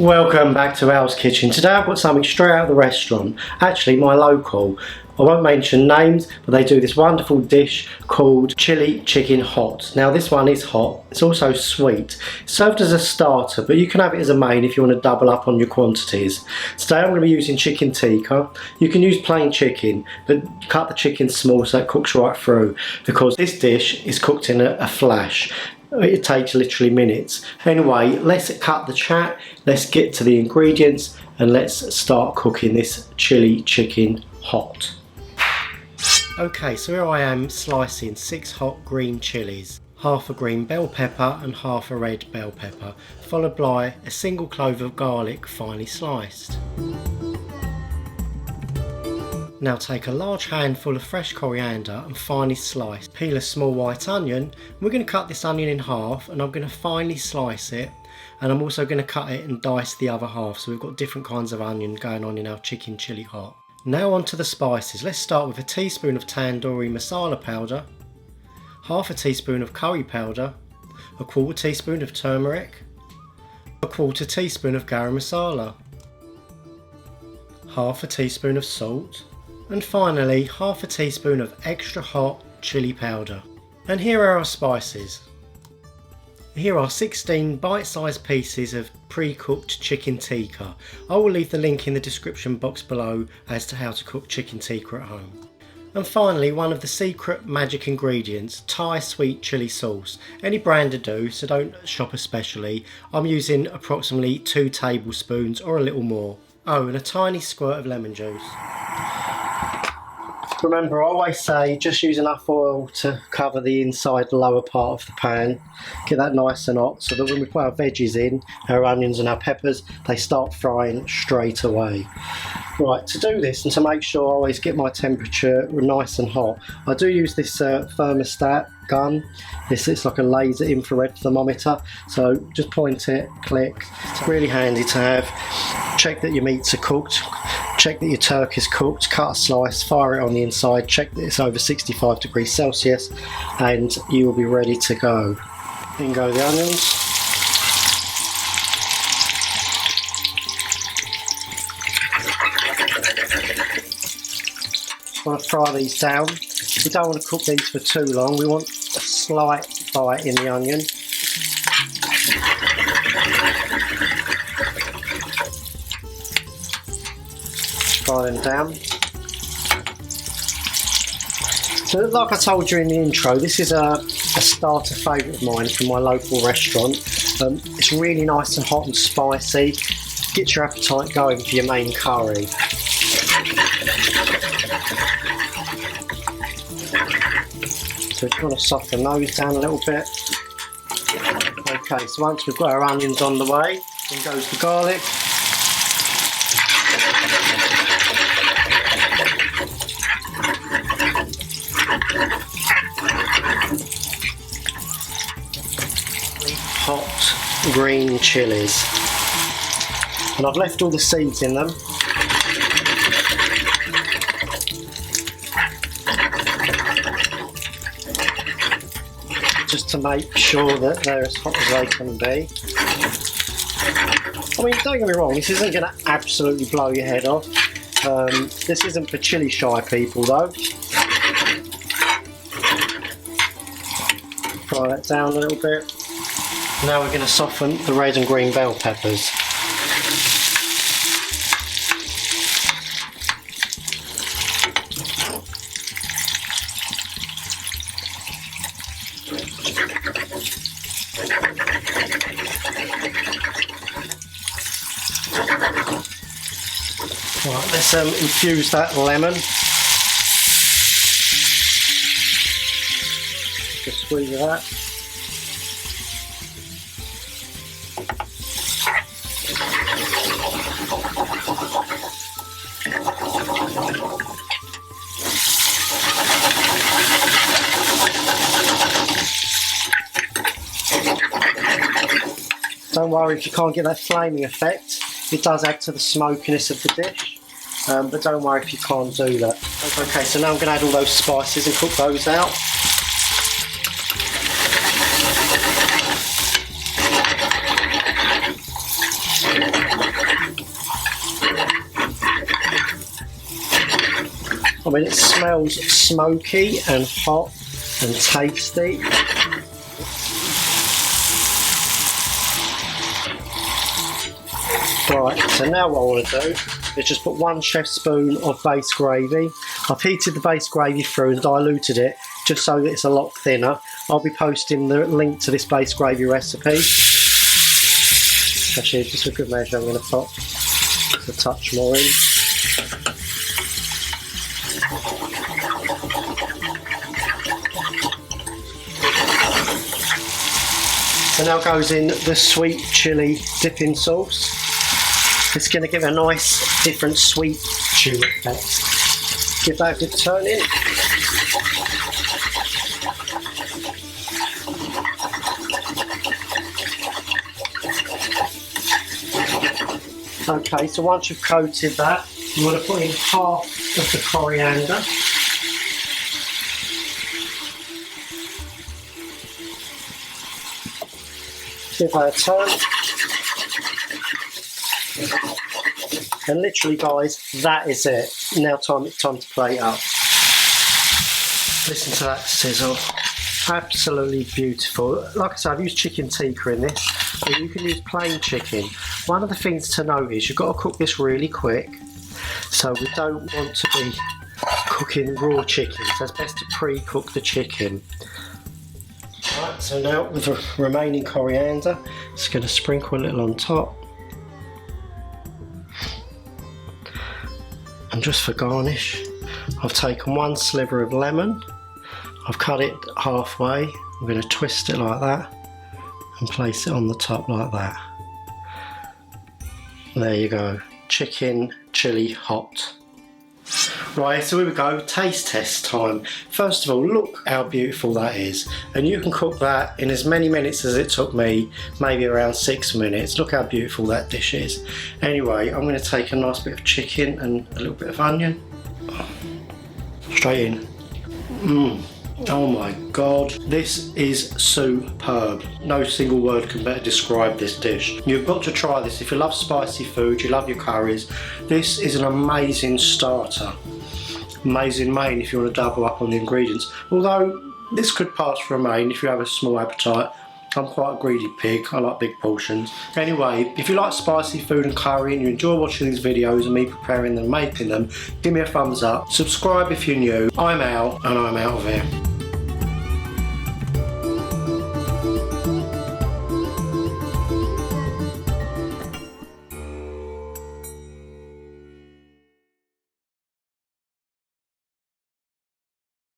Welcome back to Al's Kitchen. Today I've got something straight out of the restaurant, actually my local. I won't mention names, but they do this wonderful dish called chili chicken hot. Now this one is hot, it's also sweet. It's served as a starter, but you can have it as a main if you want to double up on your quantities. Today I'm going to be using chicken tikka. You can use plain chicken, but cut the chicken small so it cooks right through, because this dish is cooked in a flash. It takes literally minutes. Anyway, let's cut the chat, let's get to the ingredients, and let's start cooking this chili chicken hot. Okay, so here I am slicing 6 hot green chilies, half a green bell pepper and half a red bell pepper, followed by a single clove of garlic finely sliced. Now take a large handful of fresh coriander and finely slice. Peel a small white onion. We're going to cut this onion in half and I'm going to finely slice it, and I'm also going to cut it and dice the other half, so we've got different kinds of onion going on in our chicken chili hot. Now on to the spices. Let's start with a teaspoon of Tandoori Masala powder, half a teaspoon of curry powder, a quarter teaspoon of turmeric, a quarter teaspoon of Garam Masala, half a teaspoon of salt, and finally half a teaspoon of extra hot chili powder. And here are our spices. Here are 16 bite-sized pieces of pre-cooked chicken tikka. I will leave the link in the description box below as to how to cook chicken tikka at home. And finally, one of the secret magic ingredients, Thai sweet chili sauce. Any brand will do, so don't shop especially. I'm using approximately 2 tablespoons or a little more. Oh, and a tiny squirt of lemon juice. Remember, I always say just use enough oil to cover the inside lower part of the pan. Get that nice and hot so that when we put our veggies in, our onions and our peppers, they start frying straight away. Right, to do this and to make sure I always get my temperature nice and hot, I do use this thermostat gun. It's like a laser infrared thermometer, so just point it, click. It's really handy to have. Check that your meats are cooked, check that your turkey is cooked, cut a slice, fire it on the inside, check that it's over 65 degrees Celsius, and you will be ready to go. In go the onions. Just want to fry these down. We don't want to cook these for too long, we want a slight bite in the onion. Fry them down. So like I told you in the intro, this is a starter favourite of mine from my local restaurant. It's really nice and hot and spicy. Gets your appetite going for your main curry. So we want to soften those down a little bit. Okay, so once we've got our onions on the way, then goes the garlic. Hot green chilies. And I've left all the seeds in them. Just to make sure that they're as hot as they can be. I mean, don't get me wrong, this isn't going to absolutely blow your head off. This isn't for chili shy people though. Fry that down a little bit. Now we're going to soften the red and green bell peppers. Right, let's infuse that lemon. Just squeeze of that. Don't worry if you can't get that flaming effect. It does add to the smokiness of the dish, but don't worry if you can't do that. Okay, so now I'm going to add all those spices and cook those out. mean, it smells smoky and hot and tasty. Right, so now what I want to do is just put 1 chef spoon of base gravy. I've heated the base gravy through and diluted it just so that it's a lot thinner. I'll be posting the link to this base gravy recipe. Actually, just a good measure, I'm going to put a touch more in. So now goes in the sweet chilli dipping sauce. It's going to give a nice different sweet chilli effect. Give that a good turn in. Okay, so once you've coated that, you want to put in half of the coriander. Give that a turn. And literally, guys, that is it. Now it's time to plate up. Listen to that sizzle. Absolutely beautiful. Like I said, I've used chicken tikka in this, but you can use plain chicken. One of the things to note is you've got to cook this really quick. So we don't want to be cooking raw chicken, so it's best to pre-cook the chicken. Right, so now with the remaining coriander, just going to sprinkle a little on top. And just for garnish, I've taken 1 sliver of lemon. I've cut it halfway. I'm going to twist it like that and place it on the top like that. There you go, chicken chilli hot. Right, so here we go, taste test time. First of all, look how beautiful that is. And you can cook that in as many minutes as it took me, maybe around 6 minutes. Look how beautiful that dish is. Anyway, I'm going to take a nice bit of chicken and a little bit of onion. Straight in. Oh my god, this is superb. No single word can better describe this dish. You've got to try this if you love spicy food, you love your curries. This is an amazing starter. Amazing main if you want to double up on the ingredients. Although this could pass for a main if you have a small appetite. I'm quite a greedy pig, I like big portions. Anyway, if you like spicy food and curry and you enjoy watching these videos and me preparing them and making them, give me a thumbs up. Subscribe if you're new. I'm out, and I'm out of here.